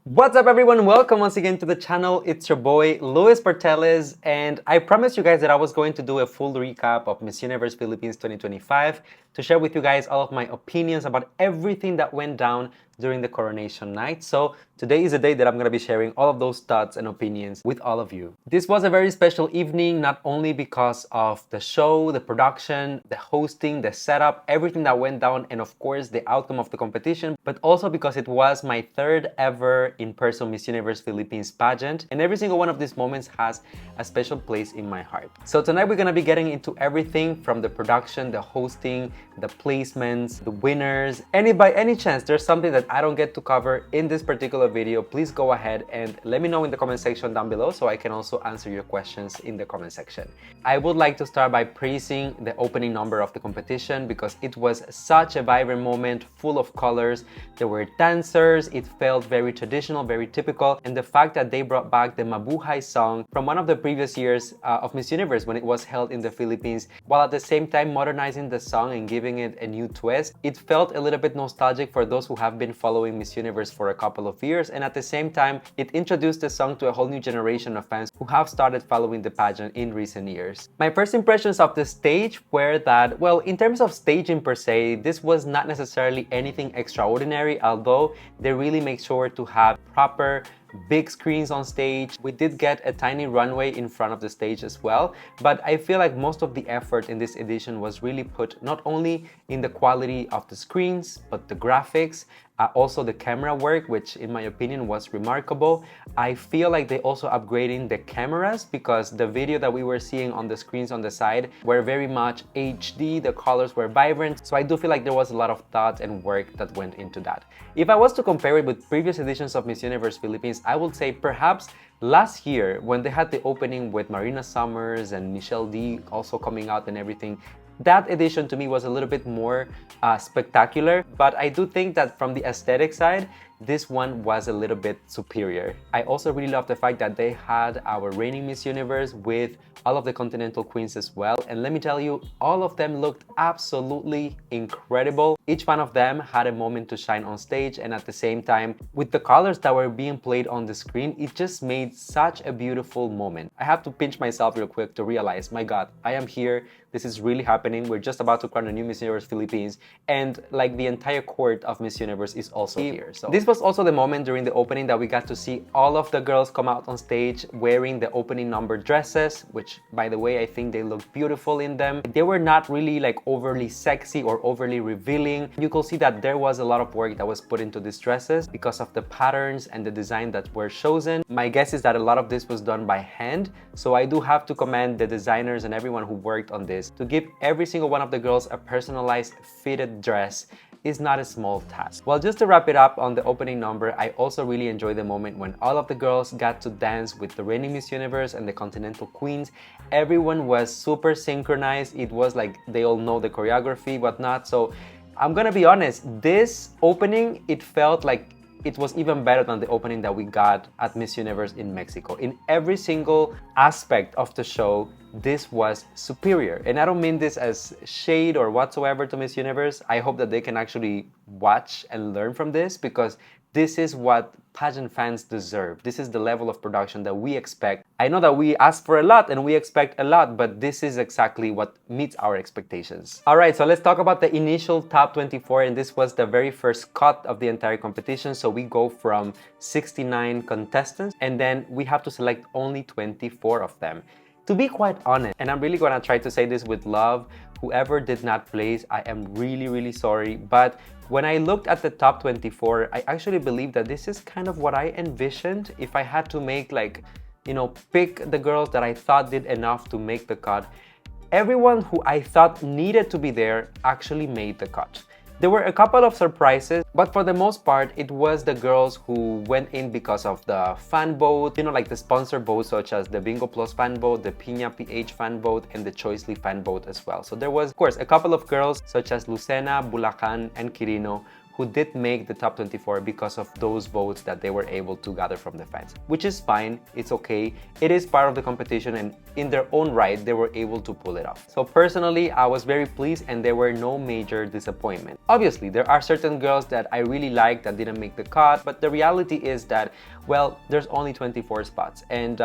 What's up everyone, welcome once again to the channel. It's your boy Luis Portelles, and I promised you guys that I was going to do a full recap of Miss Universe Philippines 2025 to share with you guys all of my opinions about everything that went down during the coronation night. So today is the day that I'm going to be sharing all of those thoughts and opinions with all of you. This was a very special evening, not only because of the show, the production, the hosting, the setup, everything that went down, and of course the outcome of the competition, but also because it was my third ever in-person Miss Universe Philippines pageant, and every single one of these moments has a special place in my heart. So tonight we're going to be getting into everything from the production, the hosting, the placements, the winners, and if by any chance there's something that I don't get to cover in this particular video, please go ahead and let me know in the comment section down below so I can also answer your questions in the comment section. I would like to start by praising the opening number of the competition because it was such a vibrant moment, full of colors. There were dancers, it felt very traditional, very typical, and the fact that they brought back the Mabuhay song from one of the previous years of Miss Universe when it was held in the Philippines, while at the same time modernizing the song and giving it a new twist. It felt a little bit nostalgic for those who have been following Miss Universe for a couple of years, and at the same time it introduced the song to a whole new generation of fans who have started following the pageant in recent years. My first impressions of the stage were that, well, in terms of staging per se, this was not necessarily anything extraordinary, although they really make sure to have proper big screens on stage. We did get a tiny runway in front of the stage as well, but I feel like most of the effort in this edition was really put not only in the quality of the screens, but the graphics, also the camera work, which in my opinion was remarkable. I feel like they also upgrading the cameras because the video that we were seeing on the screens on the side were very much HD, the colors were vibrant, so I do feel like there was a lot of thought and work that went into that. If I was to compare it with previous editions of Miss Universe Philippines, I would say perhaps last year when they had the opening with Marina Summers and Michelle D also coming out and everything, that edition to me was a little bit more spectacular, but I do think that from the aesthetic side, this one was a little bit superior. I also really love the fact that they had our reigning Miss Universe with all of the Continental queens as well, and let me tell you, all of them looked absolutely incredible. Each one of them had a moment to shine on stage, and at the same time, with the colors that were being played on the screen, it just made such a beautiful moment. I have to pinch myself real quick to realize, my God, I am here. This is really happening. We're just about to crown a new Miss Universe Philippines, and like the entire court of Miss Universe is also here. So this was also the moment during the opening that we got to see all of the girls come out on stage wearing the opening number dresses, which by the way, I think they looked beautiful in them. They were not really like overly sexy or overly revealing. You could see that there was a lot of work that was put into these dresses because of the patterns and the design that were chosen. My guess is that a lot of this was done by hand, so I do have to commend the designers and everyone who worked on this. To give every single one of the girls a personalized fitted dress is not a small task. Well, just to wrap it up on the opening number, I also really enjoyed the moment when all of the girls got to dance with the reigning Miss Universe and the Continental queens. Everyone was super synchronized. It was like they all know the choreography, whatnot. So I'm gonna be honest, this opening, it felt like it was even better than the opening that we got at Miss Universe in Mexico. In every single aspect of the show, this was superior. And I don't mean this as shade or whatsoever to Miss Universe. I hope that they can actually watch and learn from this because this is what pageant fans deserve. This is the level of production that we expect. I know that we ask for a lot and we expect a lot, but this is exactly what meets our expectations. All right, so let's talk about the initial top 24, and this was the very first cut of the entire competition. So we go from 69 contestants, and then we have to select only 24 of them. To be quite honest, and I'm really gonna try to say this with love, whoever did not place, I am really sorry, but when I looked at the top 24, I actually believe that this is kind of what I envisioned if I had to make like, you know, pick the girls that I thought did enough to make the cut. Everyone who I thought needed to be there actually made the cut. There were a couple of surprises, but for the most part, it was the girls who went in because of the fan vote, you know, like the sponsor votes such as the Bingo Plus fan vote, the MUPH fan vote, and the Choicely fan vote as well. So there was, of course, a couple of girls such as Lucena, Bulacan, and Quirino who did make the top 24 because of those votes that they were able to gather from the fans, which is fine. It's okay. It is part of the competition, and in their own right, they were able to pull it off. So personally, I was very pleased, and there were no major disappointment. Obviously, there are certain girls that I really like that didn't make the cut, but the reality is that, well, there's only 24 spots, and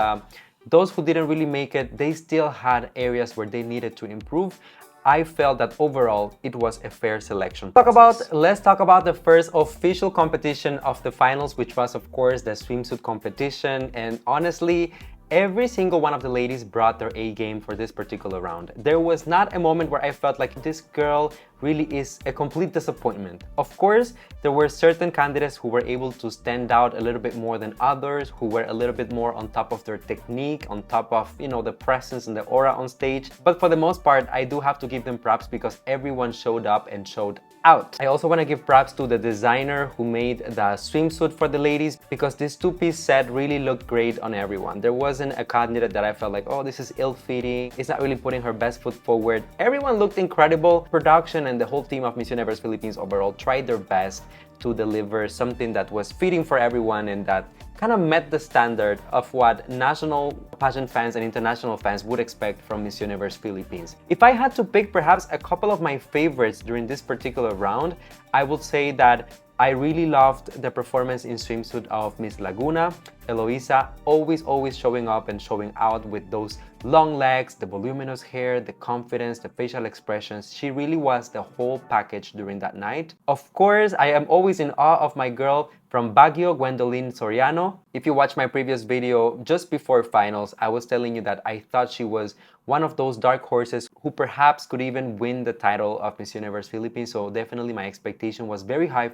those who didn't really make it, they still had areas where they needed to improve. I felt that overall it was a fair selection process. Let's talk about the first official competition of the finals, which was of course the swimsuit competition. And honestly, every single one of the ladies brought their A game for this particular round. There was not a moment where I felt like this girl really is a complete disappointment. Of course, there were certain candidates who were able to stand out a little bit more than others, who were a little bit more on top of their technique, on top of, you know, the presence and the aura on stage. But for the most part, I do have to give them props because everyone showed up and showed out. I also want to give props to the designer who made the swimsuit for the ladies, because this two-piece set really looked great on everyone. There wasn't a candidate that I felt like, oh, this is ill-fitting, it's not really putting her best foot forward. Everyone looked incredible. Production and the whole team of Miss Universe Philippines overall tried their best to deliver something that was fitting for everyone and that kind of met the standard of what national pageant fans and international fans would expect from Miss Universe Philippines. If I had to pick perhaps a couple of my favorites during this particular round, I would say that I really loved the performance in swimsuit of Miss Laguna. Eloisa always showing up and showing out with those long legs, the voluminous hair, the confidence, the facial expressions. She really was the whole package during that night. Of course, I am always in awe of my girl from Baguio, Gwendolyn Soriano. If you watched my previous video just before finals, I was telling you that I thought she was one of those dark horses who perhaps could even win the title of Miss Universe Philippines. So definitely my expectation was very high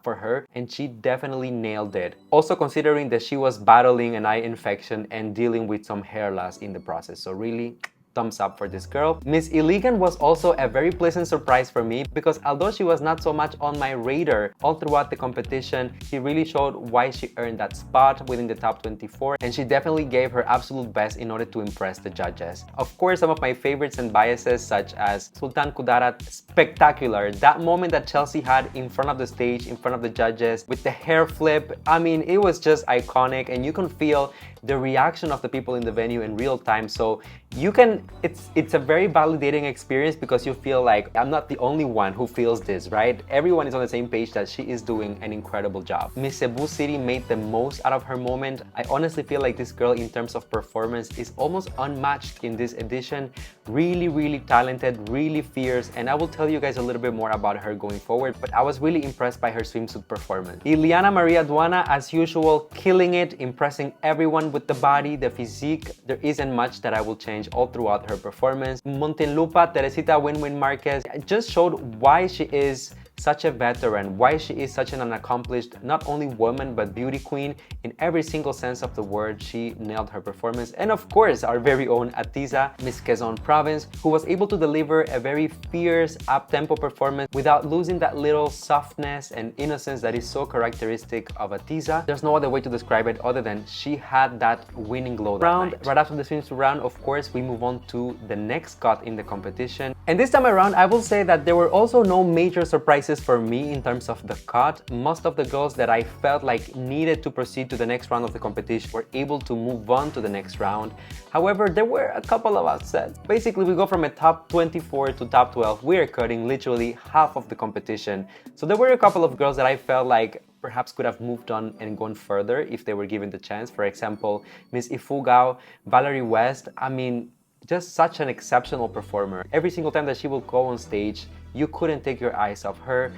for her, and she definitely nailed it. Also considering that she was battling an eye infection and dealing with some hair loss in the process. So really, thumbs up for this girl. Miss Iligan was also a very pleasant surprise for me, because although she was not so much on my radar all throughout the competition, she really showed why she earned that spot within the top 24, and she definitely gave her absolute best in order to impress the judges. Of course, some of my favorites and biases, such as Sultan Kudarat, spectacular. That moment that Chelsea had in front of the stage, in front of the judges, with the hair flip, I mean, it was just iconic, and you can feel the reaction of the people in the venue in real time. So you can, it's a very validating experience, because you feel like I'm not the only one who feels this, right? Everyone is on the same page that she is doing an incredible job. Miss Cebu City made the most out of her moment. I honestly feel like this girl in terms of performance is almost unmatched in this edition. Really talented, really fierce, and I will tell you guys a little bit more about her going forward, but I was really impressed by her swimsuit performance. Ileana Maria Duana, as usual, killing it, impressing everyone with the body, the physique. There isn't much that I will change all throughout her performance. Muntinlupa Teresita Winwin Marquez just showed why she is such a veteran, why she is such an accomplished, not only woman, but beauty queen in every single sense of the word. She nailed her performance. And of course, our very own Ahtisa, Miss Quezon Province, who was able to deliver a very fierce, up-tempo performance without losing that little softness and innocence that is so characteristic of Ahtisa. There's no other way to describe it other than she had that winning glow that round. Right after the swimsuit round, of course, we move on to the next cut in the competition. And this time around, I will say that there were also no major surprises for me in terms of the cut. Most of the girls that I felt like needed to proceed to the next round of the competition were able to move on to the next round. However, there were a couple of upsets. Basically, we go from a top 24 to top 12. We are cutting literally half of the competition. So there were a couple of girls that I felt like perhaps could have moved on and gone further if they were given the chance. For example, Miss Ifugao, Valerie West, I mean, just such an exceptional performer. Every single time that she will go on stage, you couldn't take your eyes off her.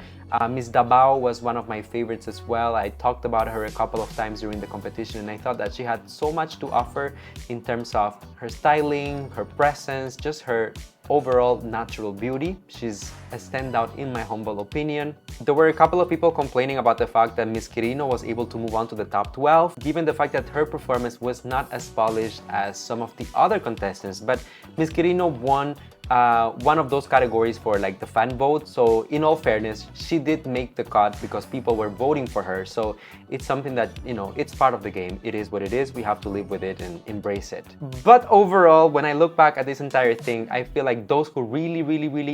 Miss Dabao was one of my favorites as well. I talked about her a couple of times during the competition, and I thought that she had so much to offer in terms of her styling, her presence, just her overall natural beauty. She's a standout in my humble opinion. There were a couple of people complaining about the fact that Miss Quirino was able to move on to the top 12, given the fact that her performance was not as polished as some of the other contestants. But Miss Quirino won one of those categories for like the fan vote. So in all fairness, she did make the cut because people were voting for her. So it's something that, you know, it's part of the game. It is what it is. We have to live with it and embrace it. But overall, when I look back at this entire thing, I feel like those who really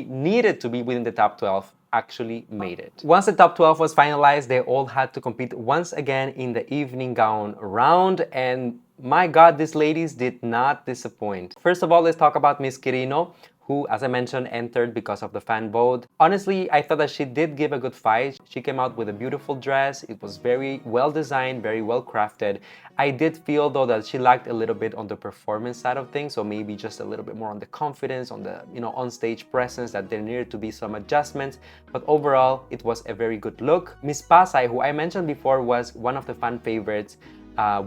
needed to be within the top 12 actually made it. Once the top 12 was finalized, they all had to compete once again in the evening gown round, and my God, these ladies did not disappoint. First of all, let's talk about Miss Quirino, who, as I mentioned, entered because of the fan vote. Honestly, I thought that she did give a good fight. She came out with a beautiful dress. It was very well designed, very well crafted. I did feel though that she lacked a little bit on the performance side of things, so maybe just a little bit more on the confidence, on the on-stage presence, that there needed to be some adjustments. But overall, it was a very good look. Miss Pasay, who I mentioned before, was one of the fan favorites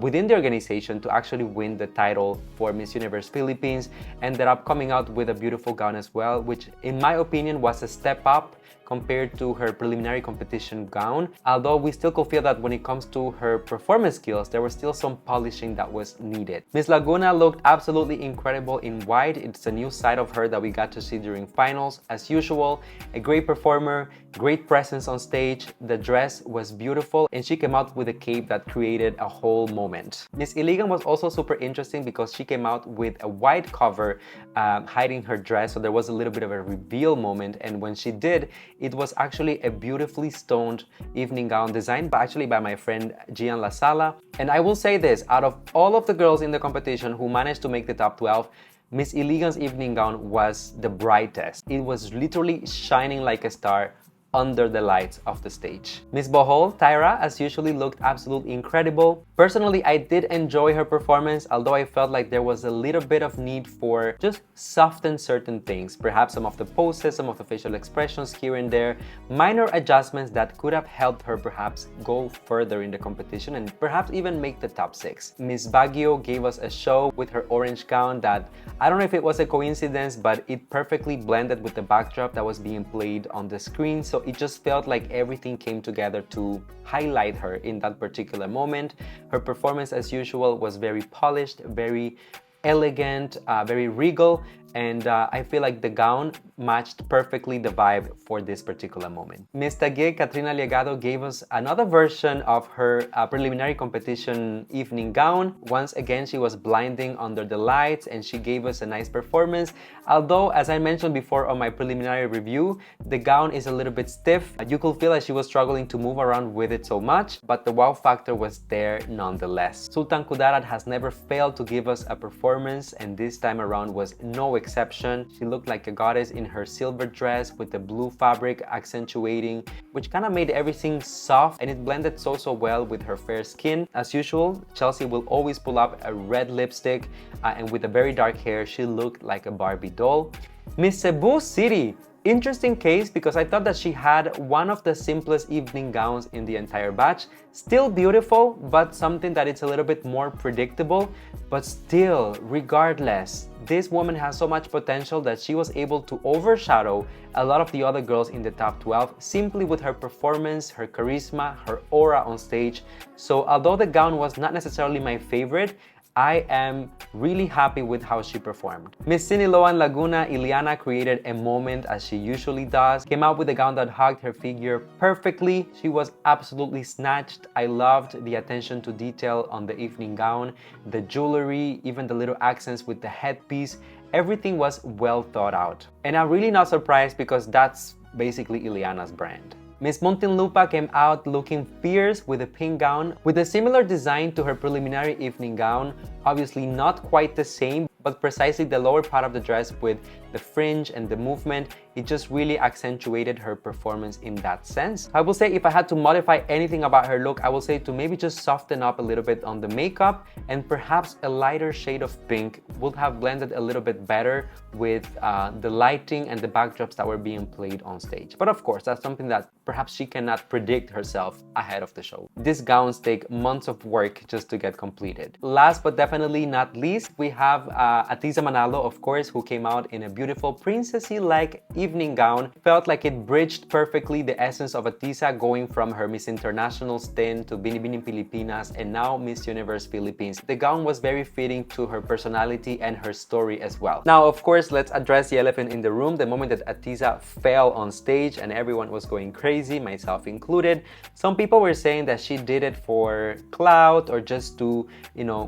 within the organization to actually win the title for Miss Universe Philippines, ended up coming out with a beautiful gown as well, which in my opinion was a step up compared to her preliminary competition gown. Although we still could feel that when it comes to her performance skills, there was still some polishing that was needed. Miss Laguna looked absolutely incredible in white. It's a new side of her that we got to see during finals. As usual, a great performer, great presence on stage. The dress was beautiful, and she came out with a cape that created a whole moment. Miss Iligan was also super interesting because she came out with a white cover hiding her dress, so there was a little bit of a reveal moment, and when she did, it was actually a beautifully stoned evening gown designed by my friend Gian La Sala. And I will say this, out of all of the girls in the competition who managed to make the top 12, Miss Iligan's evening gown was the brightest. It was literally shining like a star under the lights of the stage. Miss Bohol, Tyra, as usually, looked absolutely incredible. Personally, I did enjoy her performance, although I felt like there was a little bit of need for just soften certain things. Perhaps some of the poses, some of the facial expressions here and there, minor adjustments that could have helped her perhaps go further in the competition and perhaps even make the top 6. Miss Baguio gave us a show with her orange gown that, I don't know if it was a coincidence, but it perfectly blended with the backdrop that was being played on the screen. So it just felt like everything came together to highlight her in that particular moment. Her performance, as usual, was very polished, very elegant, very regal, and I feel like the gown matched perfectly the vibe for this particular moment. Miss Taguig, Katrina Liagado, gave us another version of her preliminary competition evening gown. Once again, she was blinding under the lights and she gave us a nice performance. Although, as I mentioned before on my preliminary review, the gown is a little bit stiff. You could feel like she was struggling to move around with it so much, but the wow factor was there nonetheless. Sultan Kudarat has never failed to give us a performance, and this time around was no exception. She looked like a goddess in her silver dress with the blue fabric accentuating, which kind of made everything soft, and it blended so well with her fair skin. As usual, Chelsea will always pull up a red lipstick, and with the very dark hair, she looked like a Barbie doll. Miss Cebu City, interesting case because I thought that she had one of the simplest evening gowns in the entire batch. Still beautiful, but something that it's a little bit more predictable. But still, regardless, this woman has so much potential that she was able to overshadow a lot of the other girls in the top 12 simply with her performance, her charisma, her aura on stage. So although the gown was not necessarily my favorite, I am really happy with how she performed. Miss Siniloan Laguna, Ileana, created a moment as she usually does. Came out with a gown that hugged her figure perfectly. She was absolutely snatched. I loved the attention to detail on the evening gown, the jewelry, even the little accents with the headpiece. Everything was well thought out. And I'm really not surprised because that's basically Ileana's brand. Miss Muntinlupa came out looking fierce with a pink gown with a similar design to her preliminary evening gown. Obviously not quite the same, but precisely the lower part of the dress with the fringe and the movement, it just really accentuated her performance in that sense. I will say if I had to modify anything about her look, I will say to maybe just soften up a little bit on the makeup, and perhaps a lighter shade of pink would have blended a little bit better with the lighting and the backdrops that were being played on stage. But of course, that's something that perhaps she cannot predict herself ahead of the show. These gowns take months of work just to get completed. Last but definitely not least, we have Ahtisa Manalo, of course, who came out in a beautiful princessy-like evening gown. Felt like it bridged perfectly the essence of Ahtisa, going from her Miss International stint to Binibining Pilipinas and now Miss Universe Philippines. The gown was very fitting to her personality and her story as well. Now, of course, let's address the elephant in the room, the moment that Ahtisa fell on stage and everyone was going crazy, myself included. Some people were saying that she did it for clout or just to,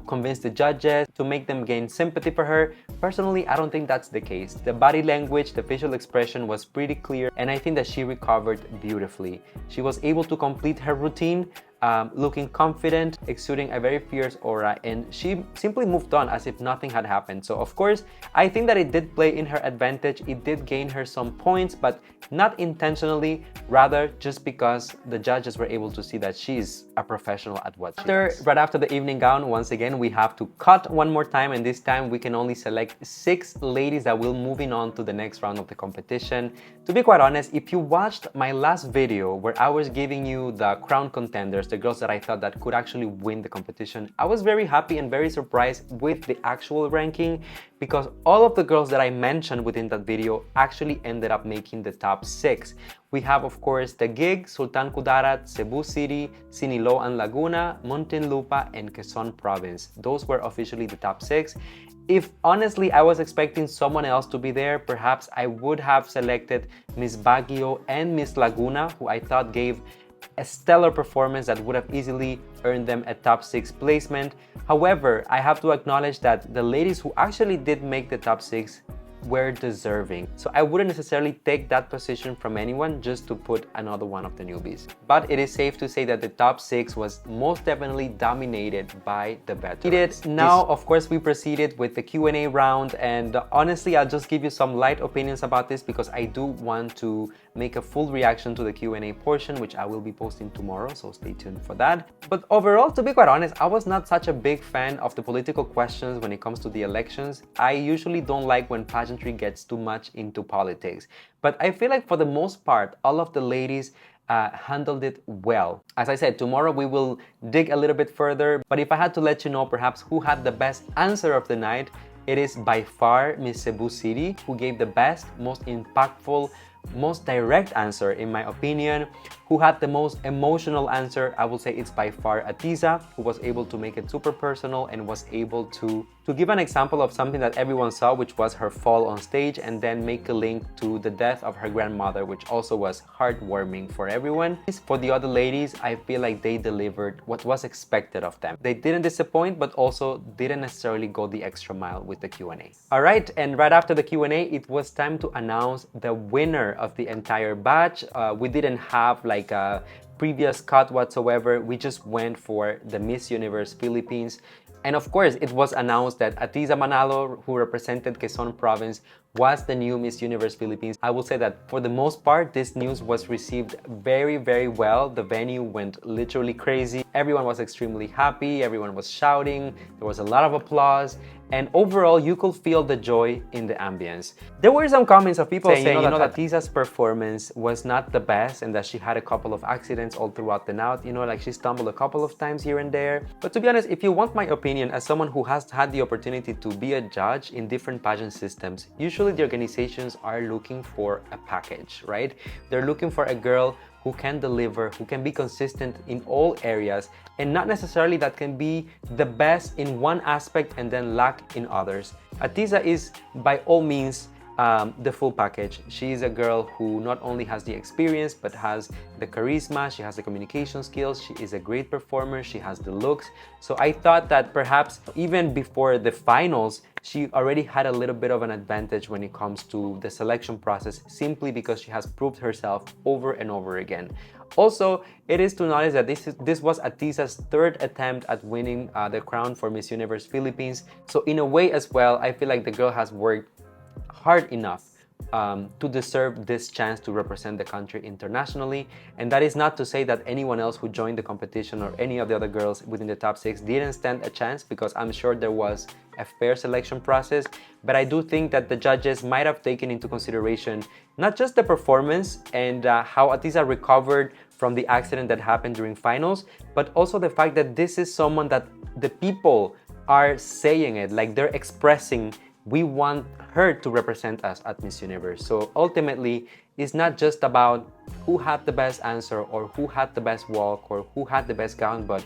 convince the judges, to make them gain sympathy for her. Personally, I don't think that's the case. The body language, the facial expression expression was pretty clear, and I think that she recovered beautifully. She was able to complete her routine, looking confident, exuding a very fierce aura, and she simply moved on as if nothing had happened. So of course, I think that it did play in her advantage. It did gain her some points, but not intentionally, rather just because the judges were able to see that she's a professional at what she does. Right after the evening gown, once again, we have to cut one more time, and this time we can only select 6 ladies that will moving on to the next round of the competition. To be quite honest, if you watched my last video where I was giving you the crown contenders, the girls that I thought that could actually win the competition, I was very happy and very surprised with the actual ranking, because all of the girls that I mentioned within that video actually ended up making the top 6. We have, of course, the Gig, Sultan Kudarat, Cebu City, Sinilo and Laguna, Muntinlupa, and Quezon Province. Those were officially the top 6. If honestly I was expecting someone else to be there, perhaps I would have selected Miss Baguio and Miss Laguna, who I thought gave a stellar performance that would have easily earned them a top 6 placement. However, I have to acknowledge that the ladies who actually did make the top 6 were deserving. So I wouldn't necessarily take that position from anyone just to put another one of the newbies. But it is safe to say that the top 6 was most definitely dominated by the veterans. Now, of course, we proceeded with the Q&A round, and honestly, I'll just give you some light opinions about this because I do want to make a full reaction to the Q&A portion, which I will be posting tomorrow, so stay tuned for that. But overall, to be quite honest, I was not such a big fan of the political questions when it comes to the elections. I usually don't like when pageantry gets too much into politics, but I feel like for the most part, all of the ladies handled it well. As I said, tomorrow we will dig a little bit further, but if I had to let you know perhaps who had the best answer of the night, it is by far Miss Cebu City, who gave the best, most impactful, most direct answer in my opinion. Who had the most emotional answer, I will say it's by far Ahtisa, who was able to make it super personal and was able to give an example of something that everyone saw, which was her fall on stage, and then make a link to the death of her grandmother, which also was heartwarming for everyone. For the other ladies, I feel like they delivered what was expected of them. They didn't disappoint, but also didn't necessarily go the extra mile with the Q&A. All right, and right after the Q&A, it was time to announce the winner of the entire batch. We didn't have like a previous cut whatsoever. We just went for the Miss Universe Philippines. And of course, it was announced that Ahtisa Manalo, who represented Quezon Province, was the new Miss Universe Philippines. I will say that for the most part, this news was received very, very well. The venue went literally crazy. Everyone was extremely happy. Everyone was shouting. There was a lot of applause. And overall, you could feel the joy in the ambience. There were some comments of people saying that Ahtisa's performance was not the best and that she had a couple of accidents all throughout the night. You know, like she stumbled a couple of times here and there. But to be honest, if you want my opinion as someone who has had the opportunity to be a judge in different pageant systems, usually the organizations are looking for a package, right? They're looking for a girl who can deliver, who can be consistent in all areas, and not necessarily that can be the best in one aspect and then lack in others. Ahtisa is by all means the full package. She is a girl who not only has the experience but has the charisma, she has the communication skills, she is a great performer, she has the looks. So I thought that perhaps even before the finals, she already had a little bit of an advantage when it comes to the selection process, simply because she has proved herself over and over again. Also, it is to notice that this was Ahtisa's 3rd attempt at winning the crown for Miss Universe Philippines. So in a way as well, I feel like the girl has worked hard enough to deserve this chance to represent the country internationally. And that is not to say that anyone else who joined the competition or any of the other girls within the top 6 didn't stand a chance, because I'm sure there was a fair selection process. But I do think that the judges might have taken into consideration not just the performance and how Ahtisa recovered from the accident that happened during finals, but also the fact that this is someone that the people are saying it, like they're expressing, we want her to represent us at Miss Universe. So ultimately, it's not just about who had the best answer or who had the best walk or who had the best gown, but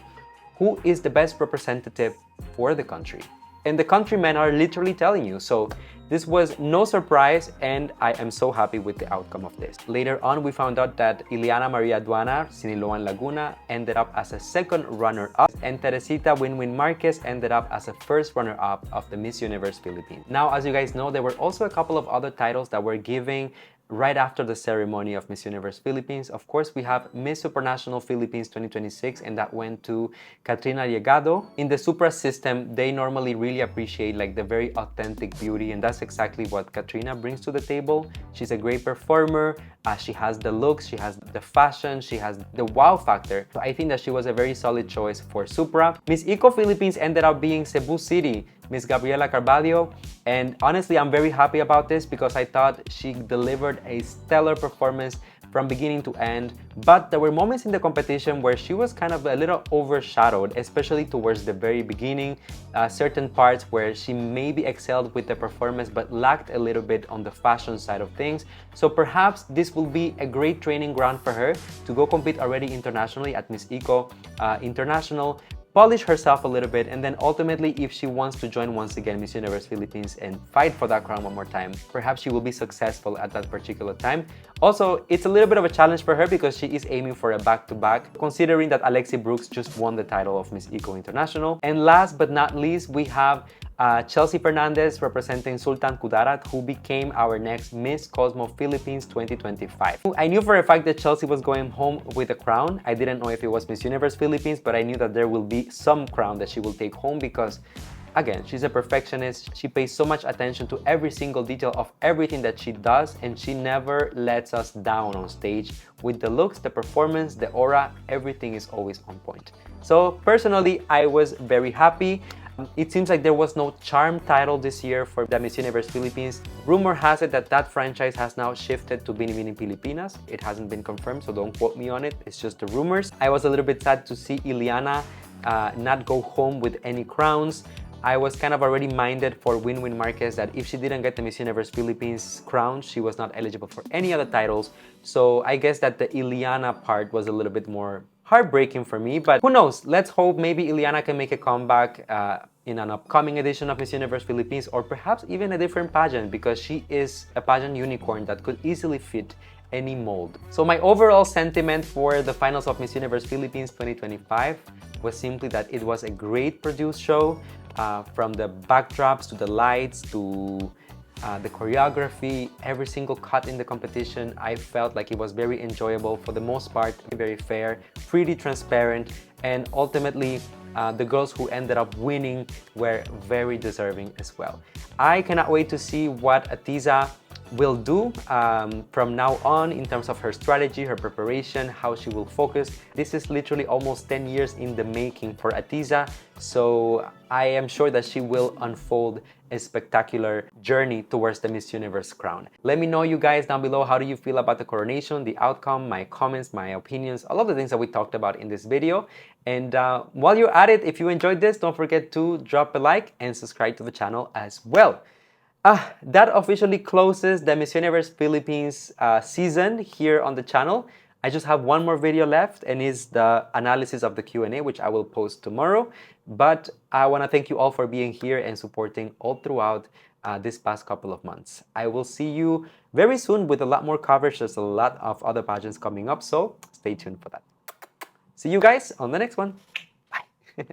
who is the best representative for the country. And the countrymen are literally telling you. So this was no surprise, and I am so happy with the outcome of this. Later on, we found out that Ileana Maria Aduana, Siniloan Laguna, ended up as a 2nd runner-up, and Teresita Winwin Marquez ended up as a 1st runner-up of the Miss Universe Philippines. Now, as you guys know, there were also a couple of other titles that were giving right after the ceremony of Miss Universe Philippines. Of course, we have Miss Supranational Philippines 2026, and that went to Katrina Llegado. In the Supra system, they normally really appreciate like the very authentic beauty, and that's exactly what Katrina brings to the table. She's a great performer. She has the looks, she has the fashion, she has the wow factor. So I think that she was a very solid choice for Supra. Miss Eco Philippines ended up being Cebu City, Miss Gabriela Carvalho, and honestly, I'm very happy about this because I thought she delivered a stellar performance from beginning to end, but there were moments in the competition where she was kind of a little overshadowed, especially towards the very beginning, certain parts where she maybe excelled with the performance but lacked a little bit on the fashion side of things. So perhaps this will be a great training ground for her to go compete already internationally at Miss Eco International, polish herself a little bit, and then ultimately, if she wants to join once again Miss Universe Philippines and fight for that crown one more time, perhaps she will be successful at that particular time. Also, it's a little bit of a challenge for her because she is aiming for a back-to-back, considering that Alexi Brooks just won the title of Miss Eco International. And last but not least, we have Chelsea Fernandez representing Sultan Kudarat, who became our next Miss Cosmo Philippines 2025. I knew for a fact that Chelsea was going home with a crown. I didn't know if it was Miss Universe Philippines, but I knew that there will be some crown that she will take home because, again, she's a perfectionist. She pays so much attention to every single detail of everything that she does, and she never lets us down on stage. With the looks, the performance, the aura, everything is always on point. So personally, I was very happy. It seems like there was no charm title this year for the Miss Universe Philippines. Rumor has it that that franchise has now shifted to Binibining Pilipinas. It hasn't been confirmed, so don't quote me on it. It's just the rumors. I was a little bit sad to see Ileana not go home with any crowns. I was kind of already minded for Winwin Marquez that if she didn't get the Miss Universe Philippines crown, she was not eligible for any other titles. So I guess that the Ileana part was a little bit more heartbreaking for me, but who knows? Let's hope maybe Ileana can make a comeback in an upcoming edition of Miss Universe Philippines, or perhaps even a different pageant, because she is a pageant unicorn that could easily fit any mold. So my overall sentiment for the finals of Miss Universe Philippines 2025 was simply that it was a great produced show, from the backdrops to the lights to the choreography, every single cut in the competition. I felt like it was very enjoyable for the most part, very fair, pretty transparent, and ultimately the girls who ended up winning were very deserving as well. I cannot wait to see what Ahtisa will do from now on in terms of her strategy, her preparation, how she will focus. This is literally almost 10 years in the making for Ahtisa, so I am sure that she will unfold a spectacular journey towards the Miss Universe crown. Let me know, you guys, down below, how do you feel about the coronation, the outcome, my comments, my opinions, all of the things that we talked about in this video. And while you're at it, if you enjoyed this, don't forget to drop a like and subscribe to the channel as well. That officially closes the Miss Universe Philippines season here on the channel. I just have one more video left, and is the analysis of the Q&A, which I will post tomorrow. But I want to thank you all for being here and supporting all throughout this past couple of months. I will see you very soon with a lot more coverage. There's a lot of other pageants coming up, so stay tuned for that. See you guys on the next one. Bye.